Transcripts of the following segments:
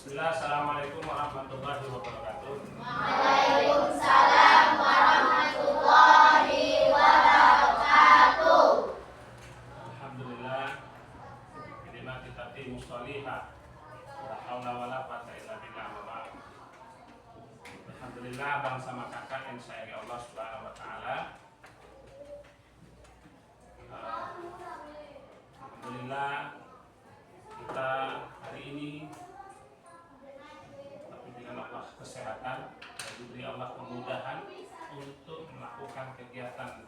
Bismillah, assalamualaikum warahmatullahi wabarakatuh. Waalaikumsalam warahmatullahi wabarakatuh. Alhamdulillah, bima kita musholihah. La haula wala quwata illa billah. Alhamdulillah, abang sama kakak yang sayangi Allah Subhanahu wa taala. Alhamdulillah kita hari ini dengan Allah kesehatan dan diberi Allah kemudahan untuk melakukan kegiatan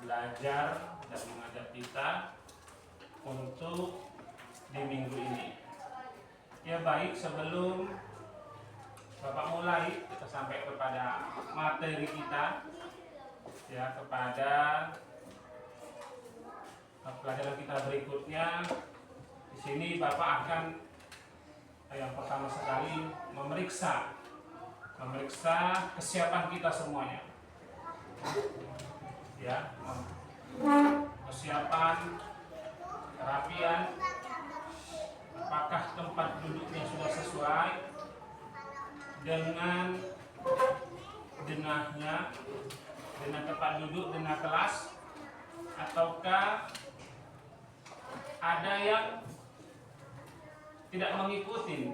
belajar dan mengajar kita untuk di minggu ini. Ya baik, sebelum Bapak mulai, kita sampai kepada materi kita, ya, kepada pelajaran kita berikutnya. Di sini Bapak akan yang pertama sekali memeriksa kesiapan kita semuanya, ya, kesiapan kerapian, apakah tempat duduknya sudah sesuai dengan denahnya, dengan tempat duduk, denah kelas, ataukah ada yang tidak mengikuti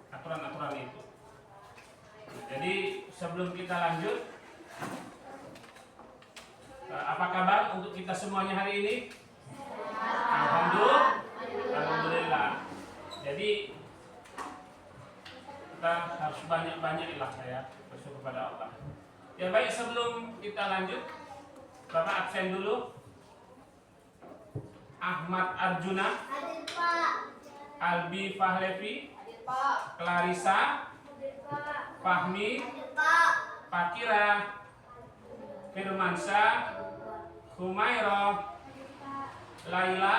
aturan-aturan itu. Jadi sebelum kita lanjut, apa kabar untuk kita semuanya hari ini? Alhamdulillah. Jadi kita harus banyak-banyak lah ya bersyukur kepada Allah. Ya baik, sebelum kita lanjut, Bapak absen dulu. Ahmad Arjuna, Albi Fahlevi, Clarissa, Fahmi, Fakira, Firmansyah, Humairah, Laila,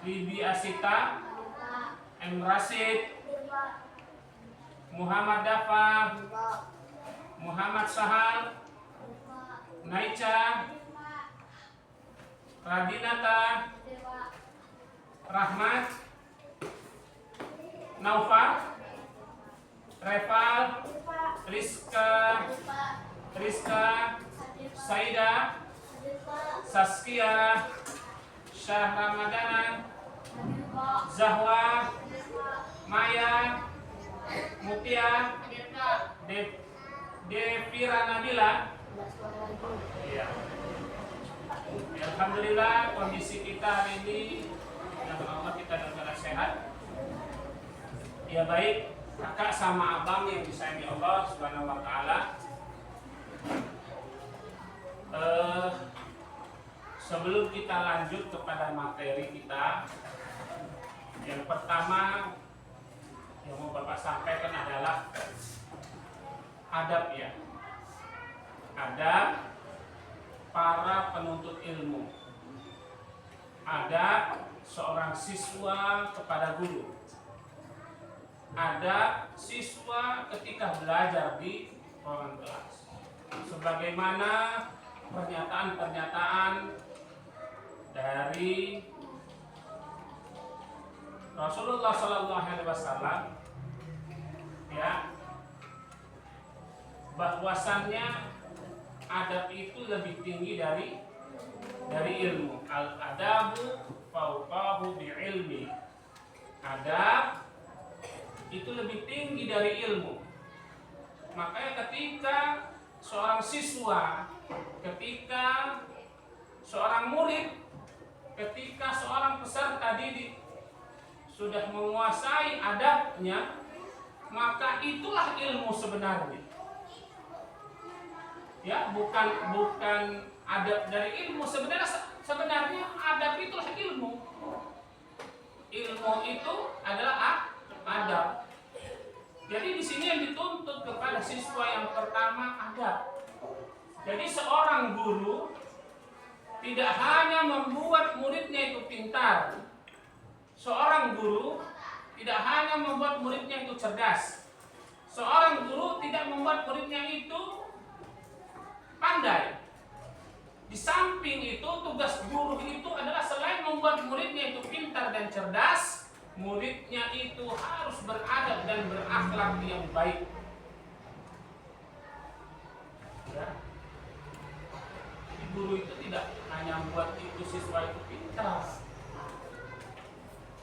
Libi Asita, M. Rasid, Muhammad Dafa, Muhammad Sahal, Naicha, Radinata, Rahmat, Naufal, Reval, Rizka, Saida, Saskia, Syah Ramadana, Zahwa, Maya, Mutia, Devira Nabila. Ya. Alhamdulillah kondisi kita hari ini dengan Allah kita dalam keadaan sehat. Ya baik, kakak sama abang yang disayangi Allah Subhanahu wa taala. Sebelum kita lanjut kepada materi kita, yang pertama yang mau Bapak sampaikan adalah adab, ya. Adab para penuntut ilmu, adab seorang siswa kepada guru, adab siswa ketika belajar di ruangan kelas, sebagaimana pernyataan-pernyataan dari Rasulullah SAW, ya, bahwasannya adab itu lebih tinggi dari ilmu. Al-adabu fauqahu bi'ilmi. Adab itu lebih tinggi dari ilmu. Makanya ketika seorang siswa, ketika seorang murid, ketika seorang peserta didik sudah menguasai adabnya, maka itulah ilmu sebenarnya. Ya, bukan adab dari ilmu. Sebenarnya adab itulah ilmu. Ilmu itu adalah adab. Jadi di sini yang dituntut kepada siswa yang pertama adab. Jadi seorang guru tidak hanya membuat muridnya itu pintar. Seorang guru tidak hanya membuat muridnya itu cerdas. Seorang guru tidak membuat muridnya itu pandai. Di samping itu, tugas guru itu adalah selain membuat muridnya itu pintar dan cerdas, muridnya itu harus beradab dan berakhlak yang baik. Ya. Guru itu tidak hanya buat itu siswa itu pintar,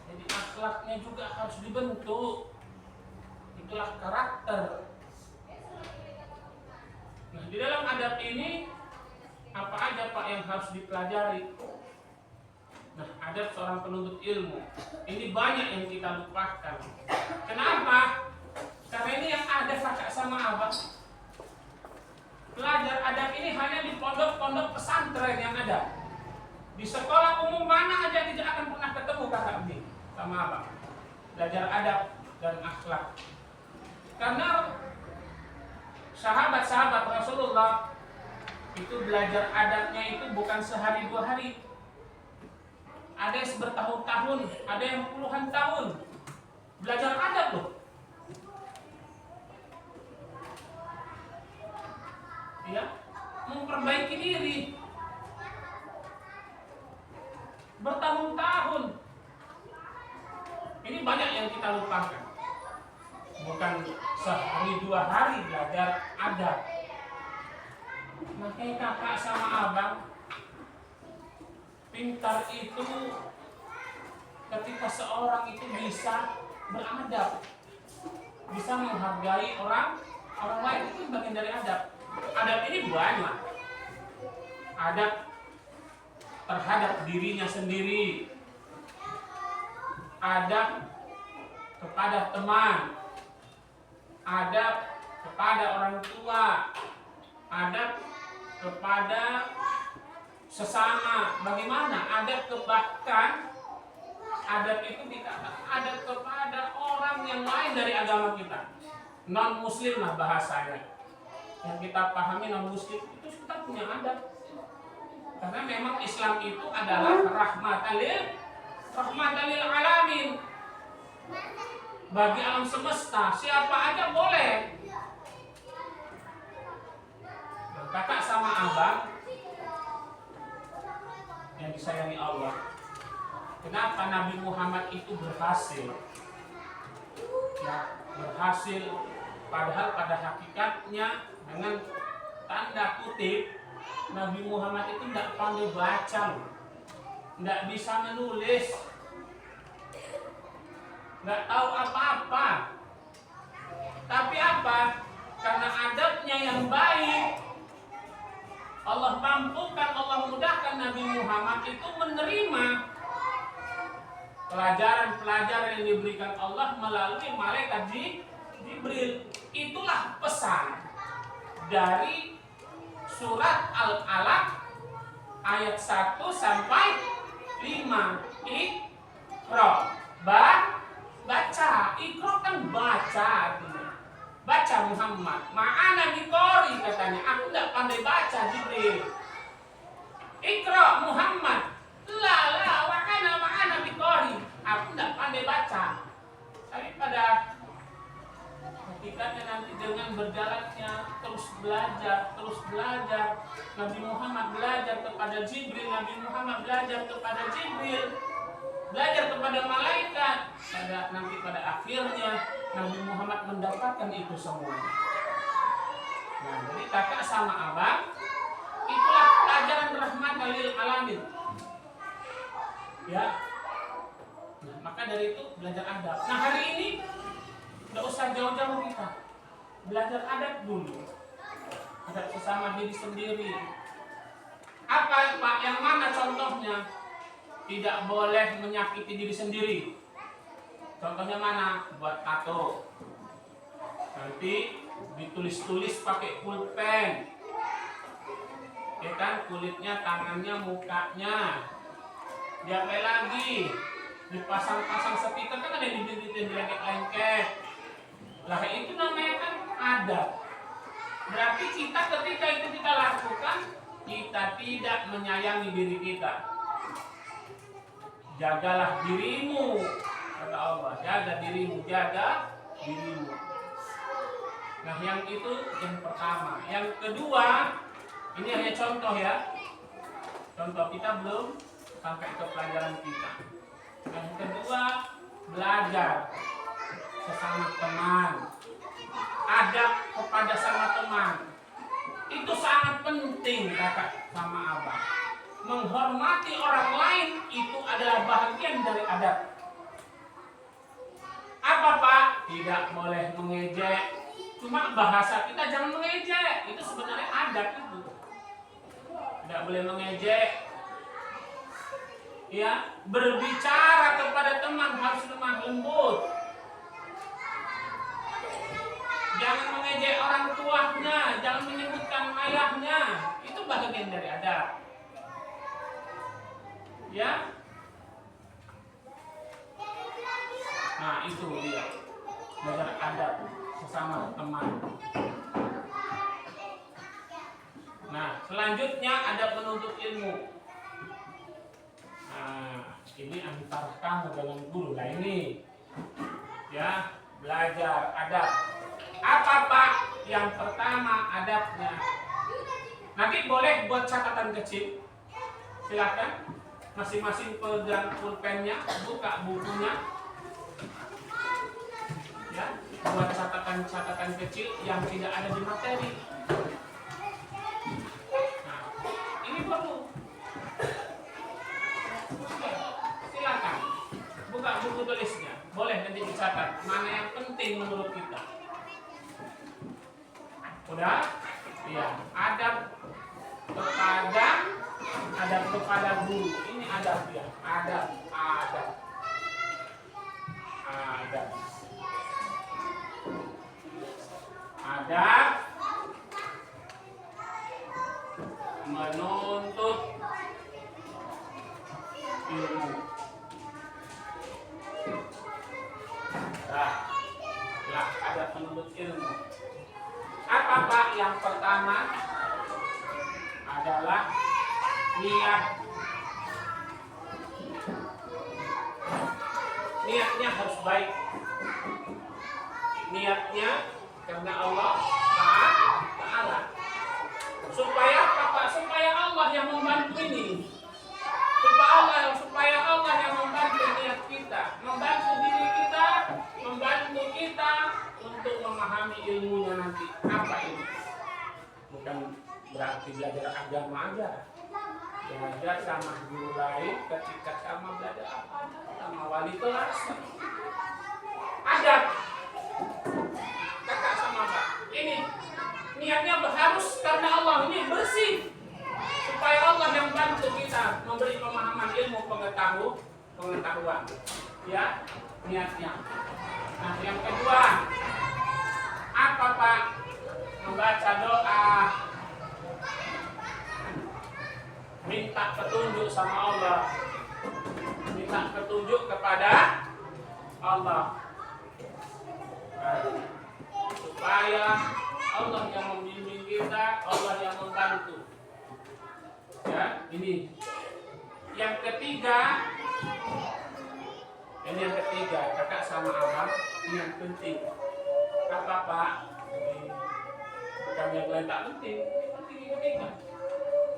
jadi akhlaknya juga harus dibentuk. Itulah karakter. Nah, di dalam adab ini apa aja Pak yang harus dipelajari? Nah, adab seorang penuntut ilmu ini banyak yang kita lupakan. Kenapa? Karena ini yang ada kakak sama abang. Belajar adab ini hanya di pondok-pondok pesantren yang ada. Di sekolah umum mana aja tidak akan pernah ketemu kakak ini sama abang. Belajar adab dan akhlak. Karena sahabat-sahabat Rasulullah itu belajar adabnya itu bukan sehari dua hari. Ada yang bertahun-tahun, ada yang puluhan tahun belajar adab loh. Ya, memperbaiki diri bertahun-tahun. Ini banyak yang kita lupakan. Bukan sehari dua hari belajar adab. Makanya kakak sama abang pintar itu ketika seorang itu bisa beradab, bisa menghargai orang lain, itu bagian dari adab. Adab ini banyak. Adab terhadap dirinya sendiri, adab kepada teman, adab kepada orang tua, adab kepada sesama. Bagaimana adab bahkan adab itu dikatakan adab kepada orang yang lain dari agama kita, non muslim lah bahasanya. Yang kita pahami non muslim itu kita punya adab. Karena memang Islam itu adalah rahmatan lil alamin. Bagi alam semesta, siapa aja boleh. Kakak sama abang yang disayangi Allah. Kenapa Nabi Muhammad itu berhasil? Ya, berhasil padahal pada hakikatnya dengan tanda kutip Nabi Muhammad itu tidak pandai baca, tidak bisa menulis, nggak tahu apa-apa. Tapi apa? Karena adabnya yang baik, Allah mampukan, Allah mudahkan Nabi Muhammad itu menerima pelajaran-pelajaran yang diberikan Allah melalui malaikat Jibril. Itulah pesan dari surat Al-Alaq ayat 1 sampai 5. Iqra, baca. Iqra kan baca artinya. Baca Muhammad. Ma'ana biqori katanya. Aku tidak pandai baca Jibril. Iqra Muhammad. La wa ana ma'ana biqori. Aku tidak pandai baca. Tapi pada hakikatnya nanti dengan berjalannya terus belajar. Nabi Muhammad belajar kepada Jibril, Nabi Muhammad belajar kepada Jibril, belajar kepada malaikat. Pada akhirnya Nabi Muhammad mendapatkan itu semuanya. Nah, jadi kakak sama abang itulah pelajaran rahmatan lil alamin. Ya. Nah, maka dari itu belajar adab. Nah, hari ini nggak usah jauh-jauh kita belajar adab dulu. Adab sesama diri sendiri. Apa Pak? Yang mana contohnya? Tidak boleh menyakiti diri sendiri. Contohnya mana? Buat tato. Nanti ditulis-tulis pakai pulpen. Ya kan, kulitnya, tangannya, mukanya. Diapain lagi? Dipasang-pasang stiker, kan ada yang dibikin lengket-lengket. Lah itu namanya kan adab. Berarti kita ketika itu kita lakukan, kita tidak menyayangi diri kita. Jagalah dirimu, kata Allah. Jaga dirimu. Nah, yang itu yang pertama. Yang kedua, ini hanya contoh ya. Contoh, kita belum sampai ke pelajaran kita. Yang kedua, belajar sesama teman, adab kepada sama teman. Itu sangat penting kakak sama abang. Menghormati orang lain itu adalah bagian dari adab. Apa Pak? Tidak boleh mengejek. Cuma bahasa kita jangan mengejek. Itu sebenarnya adab itu. Tidak boleh mengejek. Ya, berbicara kepada teman harus lemah lembut. Jangan mengejek orang tuanya, jangan menyebutkan ayahnya. Itu bagian dari adab. Ya. Nah, itu dia. Belajar adab sesama teman. Nah, selanjutnya adab menuntut ilmu. Nah, ini antara kamu dengan guru. Nah, ini ya, belajar adab. Apa Pak? Yang pertama adabnya. Nanti boleh buat catatan kecil. Silakan. Masing-masing pegang pulpennya, buka bukunya. Ya, buat catatan-catatan kecil yang tidak ada di materi. Nah, ini perlu. Silakan. Buka buku tulisnya. Boleh nanti dicatat mana yang penting menurut kita. Udah? Iya, adab kepada guru. Ini adab ya, adab. Adab menuntut ilmu. Lah, adab menuntut ilmu. Apa Pak? Yang pertama adalah niat. Niatnya harus baik. Niatnya karena Allah Ta'ala. Supaya apa Pak? Supaya Allah yang membantu ini. Supaya Allah yang membantu niat kita, membantu diri kita, membantu kita untuk memahami ilmunya nanti. Apa ini? Bukan berarti belajar agama aja. Belajar sama guru lain ketika sama belajar apa? Sama wali kelas. Adab. Kakak sama Pak. Ini niatnya harus karena Allah, ini bersih. Supaya Allah yang bantu kita memberi pemahaman ilmu pengetahuan. Ya, niatnya. Nah, yang kedua, apa Pak? Membaca doa, minta petunjuk sama Allah, minta petunjuk kepada Allah, supaya Allah yang membimbing kita, Allah yang membantu. Ya, ini. Yang ketiga, kakak sama abang, ini yang penting. Apa Pak? Bukan yang lain tak penting, ini penting yang ketiga.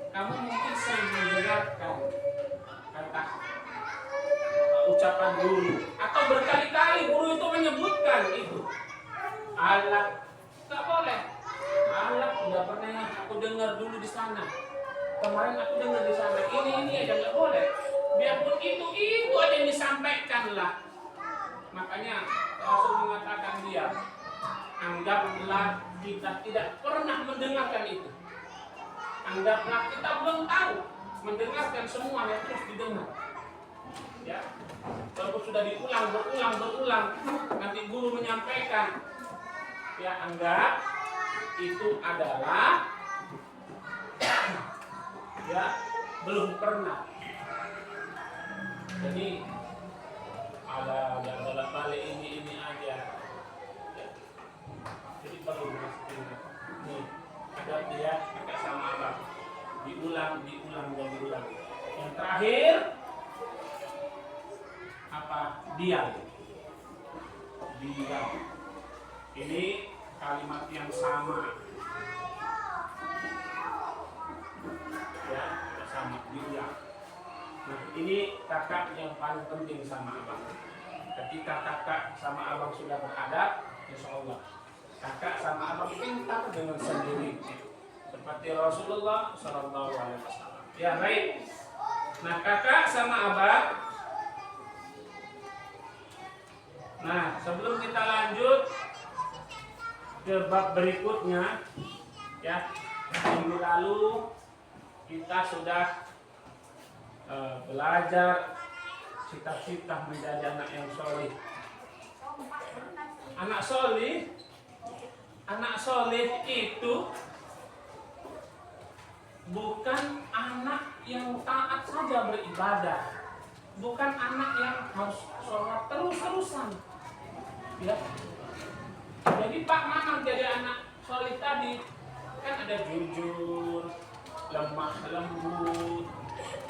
Kamu mungkin sering mendengarkan kata ucapan guru, atau berkali-kali guru itu menyebutkan itu. Alat, tak boleh. Alat udah pernah aku dengar dulu di sana. Kemarin aku dengar di sana. Ini aja nggak boleh. Biarpun itu aja yang disampaikan lah. Makanya Rasul mengatakan dia, anggaplah kita tidak pernah mendengarkan itu. Anggaplah kita belum tahu, mendengarkan semua yang terus didengar. Ya, walaupun sudah berulang, nanti guru menyampaikan, ya anggap itu adalah ya belum pernah. Jadi ada balik ini aja. Ya. Jadi perlu disini. Nih, ada dia kakak sama abang. Diulang. Yang terakhir apa? Diam. Ini kalimat yang sama. Ya, sama diulang. Nah, ini kakak yang paling penting sama abang. Ketika kakak sama abang sudah beradab, insya Allah kakak sama abang pintar dengan sendiri, seperti Rasulullah Shallallahu Alaihi Wasallam. Ya baik. Nah kakak sama abang. Nah sebelum kita lanjut ke bab berikutnya, ya minggu lalu kita sudah belajar cita-cita menjadi anak yang soleh. Anak soleh itu bukan anak yang taat saja beribadah, bukan anak yang harus sholat terus-terusan. Ya. Jadi Pak Mamang jadi anak soleh tadi kan ada jujur, lemah lembut,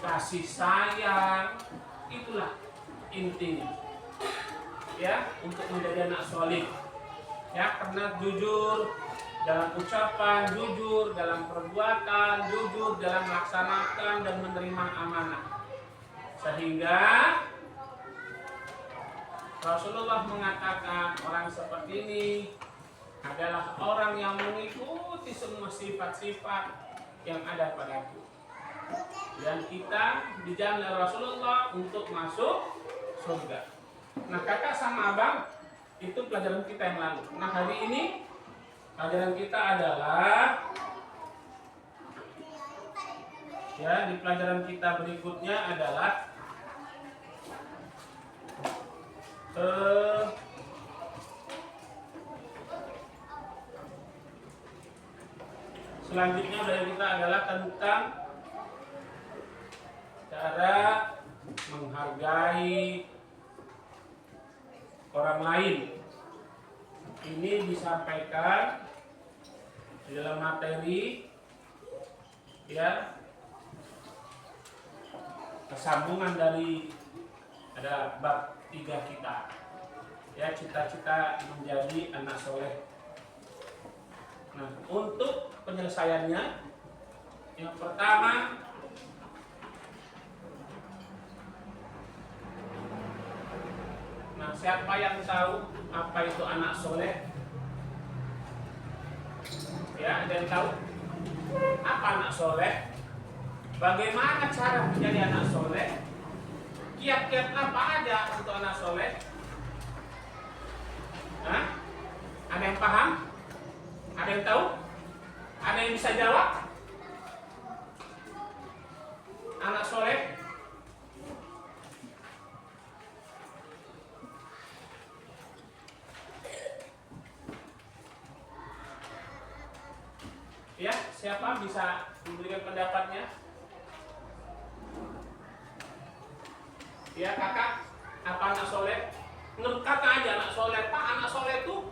kasih sayang. Itulah intinya ya untuk menjadi anak soleh, ya karena jujur dalam ucapan, jujur dalam perbuatan, jujur dalam melaksanakan dan menerima amanah, sehingga Rasulullah mengatakan orang seperti ini adalah orang yang mengikuti semua sifat-sifat yang ada padaku. Dan kita dijamin oleh Rasulullah untuk masuk surga. Nah kakak sama abang itu pelajaran kita yang lalu. Nah hari ini pelajaran kita adalah, ya di pelajaran kita berikutnya adalah selanjutnya pelajaran kita adalah tentang cara menghargai orang lain. Ini disampaikan di dalam materi, ya kesambungan dari ada bab 3 kita, ya cita-cita menjadi anak soleh. Nah untuk penyelesaiannya, yang pertama siapa yang tahu apa itu anak soleh? Ya, ada yang tahu apa anak soleh? Bagaimana cara menjadi anak soleh? Kiat-kiat apa aja untuk anak soleh? Hah? Ada yang paham? Ada yang tahu? Ada yang bisa jawab? Anak soleh? Ya, siapa bisa memberikan pendapatnya? Ya, kakak, apa anak soleh? Menurut kakak aja anak soleh. Pak, anak soleh itu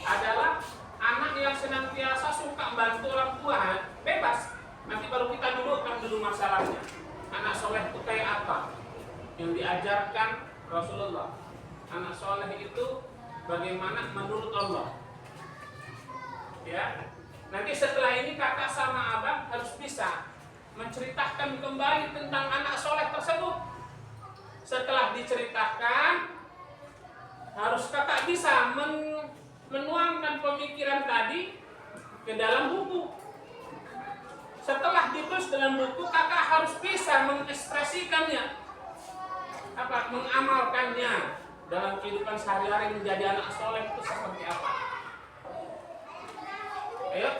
adalah anak yang senantiasa suka bantu orang tua. Bebas. Nanti baru kita dudukkan dulu masalahnya. Anak soleh itu kayak apa? Yang diajarkan Rasulullah. Anak soleh itu bagaimana menurut Allah. Ya, nanti setelah ini kakak sama abang harus bisa menceritakan kembali tentang anak soleh tersebut. Setelah diceritakan, harus kakak bisa menuangkan pemikiran tadi ke dalam buku. Setelah ditulis dalam buku, kakak harus bisa mengekspresikannya, mengamalkannya dalam kehidupan sehari-hari menjadi anak soleh itu seperti apa. Ayo.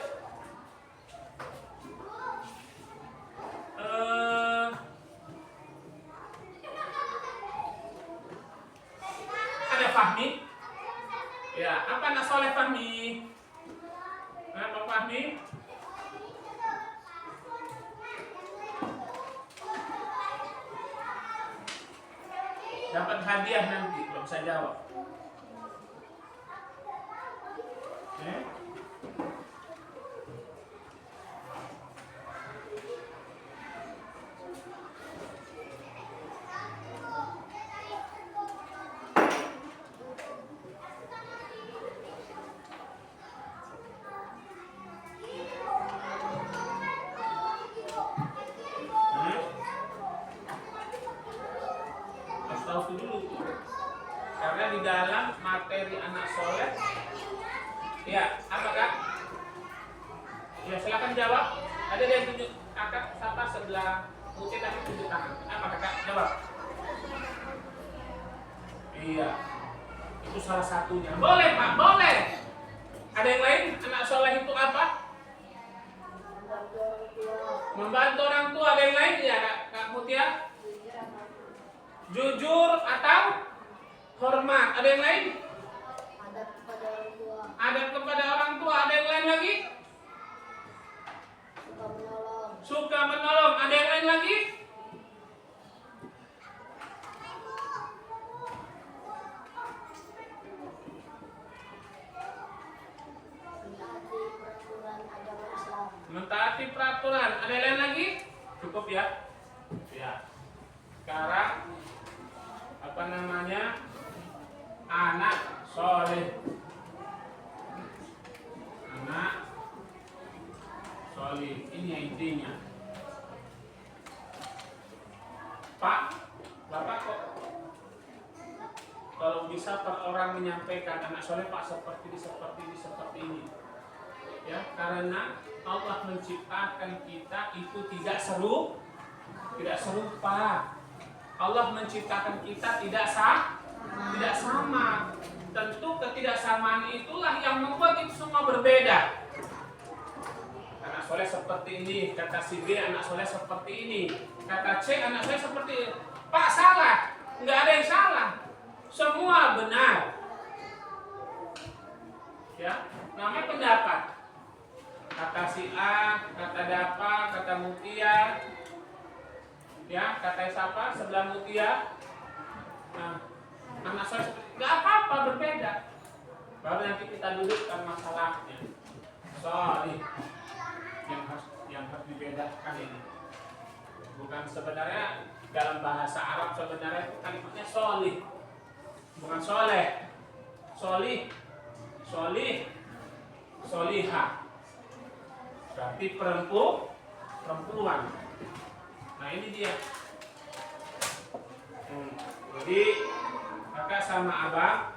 Ada Fahmi? Ya, apa anak soleh Fahmi? Apa Fahmi? Dapat hadiah nanti kalau bisa jawab. Tahu dulu di dalam materi anak soleh? Ya, apa Kak? Ya, silakan jawab. Ada yang tunjuk kakak siapa sebelah putih tadi tunjuk tangan. Apa Kakak? Jawab. Iya. Itu salah satunya. Boleh Pak, boleh. Ada yang lain? Anak soleh itu apa? Membantu orang tua. Ada yang lain ya Kak Mutia? Jujur atau hormat. Ada yang lain? Adab kepada orang tua. Ada yang lain lagi? Suka menolong. Ada yang lain lagi? Mentaati peraturan. Ada yang lain lagi? Cukup ya? Ya. Sekarang apa namanya? Anak soleh. Anak soleh. Ini intinya. Pak, Bapak kok kalau bisa per orang menyampaikan anak soleh Pak seperti ini. Ya, karena Allah menciptakan kita itu tidak serupa. Allah menciptakan kita tidak sama. Tentu ketidaksamaan itulah yang membuat itu semua berbeda. Anak soleh seperti ini, kata si B anak soleh seperti ini, kata C anak soleh seperti ini. Pak salah, nggak ada yang salah, semua benar. Ya, namanya pendapat. Kata si A, kata Dapa, kata Mutia, ya, kata siapa sebelah Mutia. Nah, anak soleh nggak apa-apa berbeda. Baru nanti kita dudukkan masalahnya. Soleh yang harus dibedakan ini. Bukan sebenarnya dalam bahasa Arab sebenarnya kalimatnya solih, bukan soleh. Solihah. Berarti perempuan. Nah ini dia. Jadi kakak sama abang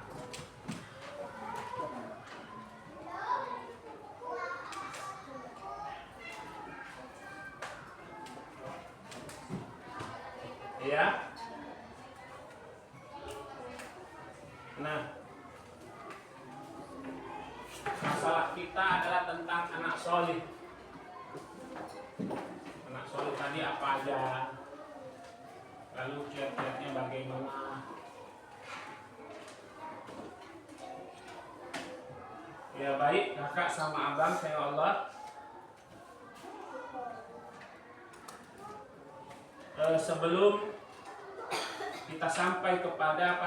ya. Nah, masalah kita adalah tentang anak solih. Anak solih tadi apa aja? Lalu kiat-kiatnya bagaimana? Ya baik, kakak sama abang saya Allah. Sebelum kita sampai kepada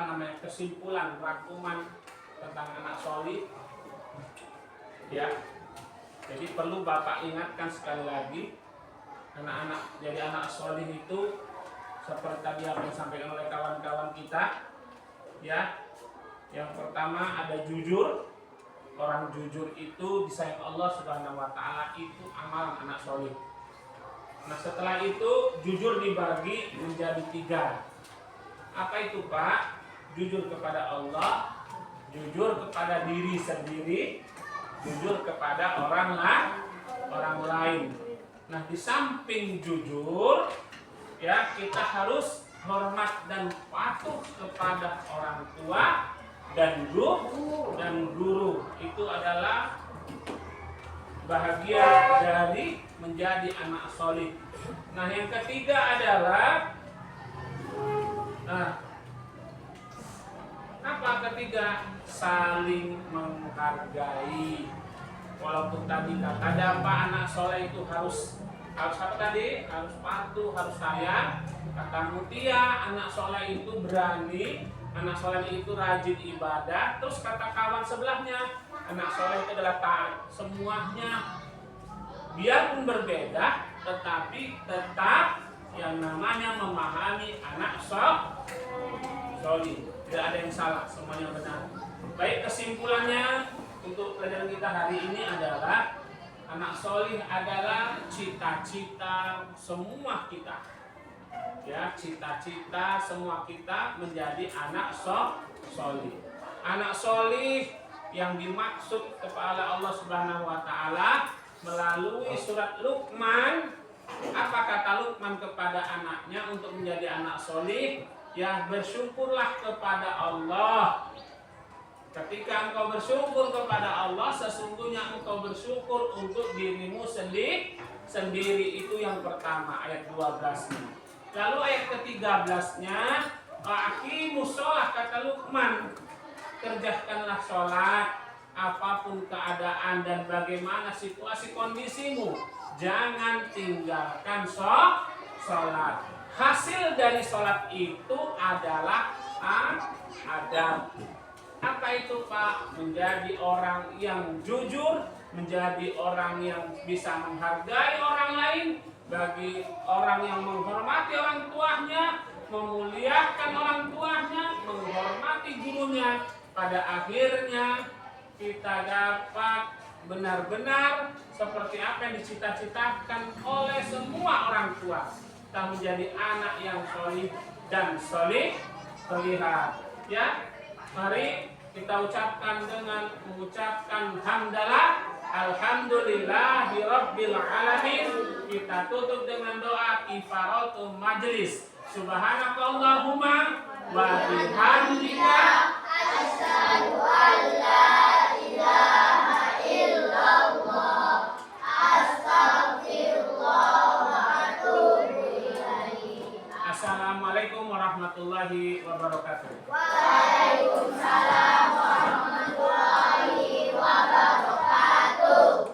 kesimpulan rangkuman tentang anak solih, ya, jadi perlu Bapak ingatkan sekali lagi, jadi anak solih itu seperti tadi apa yang disampaikan oleh kawan-kawan kita, ya. Yang pertama ada jujur. Orang jujur itu disayang Allah Subhanahu Wa Taala, itu amalan anak solih. Nah setelah itu jujur dibagi menjadi 3. Apa itu Pak? Jujur kepada Allah, jujur kepada diri sendiri, jujur kepada orang lain. Nah di samping jujur, ya kita harus hormat dan patuh kepada orang tua dan guru. Itu adalah bahagia dari menjadi anak solih. Nah yang ketiga adalah apa ketiga? Saling menghargai. Walaupun tadi kata Dapa anak soleh itu harus apa tadi? Harus patuh, harus sayang. Kata Mutia anak soleh itu berani, anak soleh itu rajin ibadah. Terus kata kawan sebelahnya anak soleh itu adalah taat. Semuanya biarpun berbeda, tetapi tetap yang namanya memahami anak solih. Tidak ada yang salah, semuanya benar. Baik, kesimpulannya untuk pelajaran kita hari ini adalah anak solih adalah cita-cita semua kita. Ya, cita-cita semua kita menjadi anak solih. Anak solih yang dimaksud kepada Allah Subhanahu wa taala melalui surat Luqman. Apa kata Luqman kepada anaknya untuk menjadi anak solih? Ya, bersyukurlah kepada Allah. Ketika engkau bersyukur kepada Allah, sesungguhnya engkau bersyukur untuk dirimu sendiri. Itu yang pertama, ayat 12-nya. Lalu ayat ke-13-nya, aqimus shalah, kata Luqman, kerjakanlah sholat apapun keadaan dan bagaimana situasi kondisimu, jangan tinggalkan sholat. Hasil dari sholat itu adalah adab. Apa itu, Pak? Menjadi orang yang jujur, menjadi orang yang bisa menghargai orang lain, bagi orang yang menghormati orang tuanya, memuliakan orang tuanya, menghormati gurunya. Pada akhirnya kita dapat benar-benar seperti apa yang dicita-citakan oleh semua orang tua. Kita menjadi anak yang solih dan solihah. Ya, mari kita ucapkan dengan mengucapkan hamdalah. Alhamdulillahirabbil alamin. Kita tutup dengan doa kifaratul majlis. Subhanakallahumma wa bihamdika asyhadu an la ilaha illallah astaghfirullah wa atubu ilaih. Assalamualaikum warahmatullahi wabarakatuh. Waalaikumsalam warahmatullahi wabarakatuh.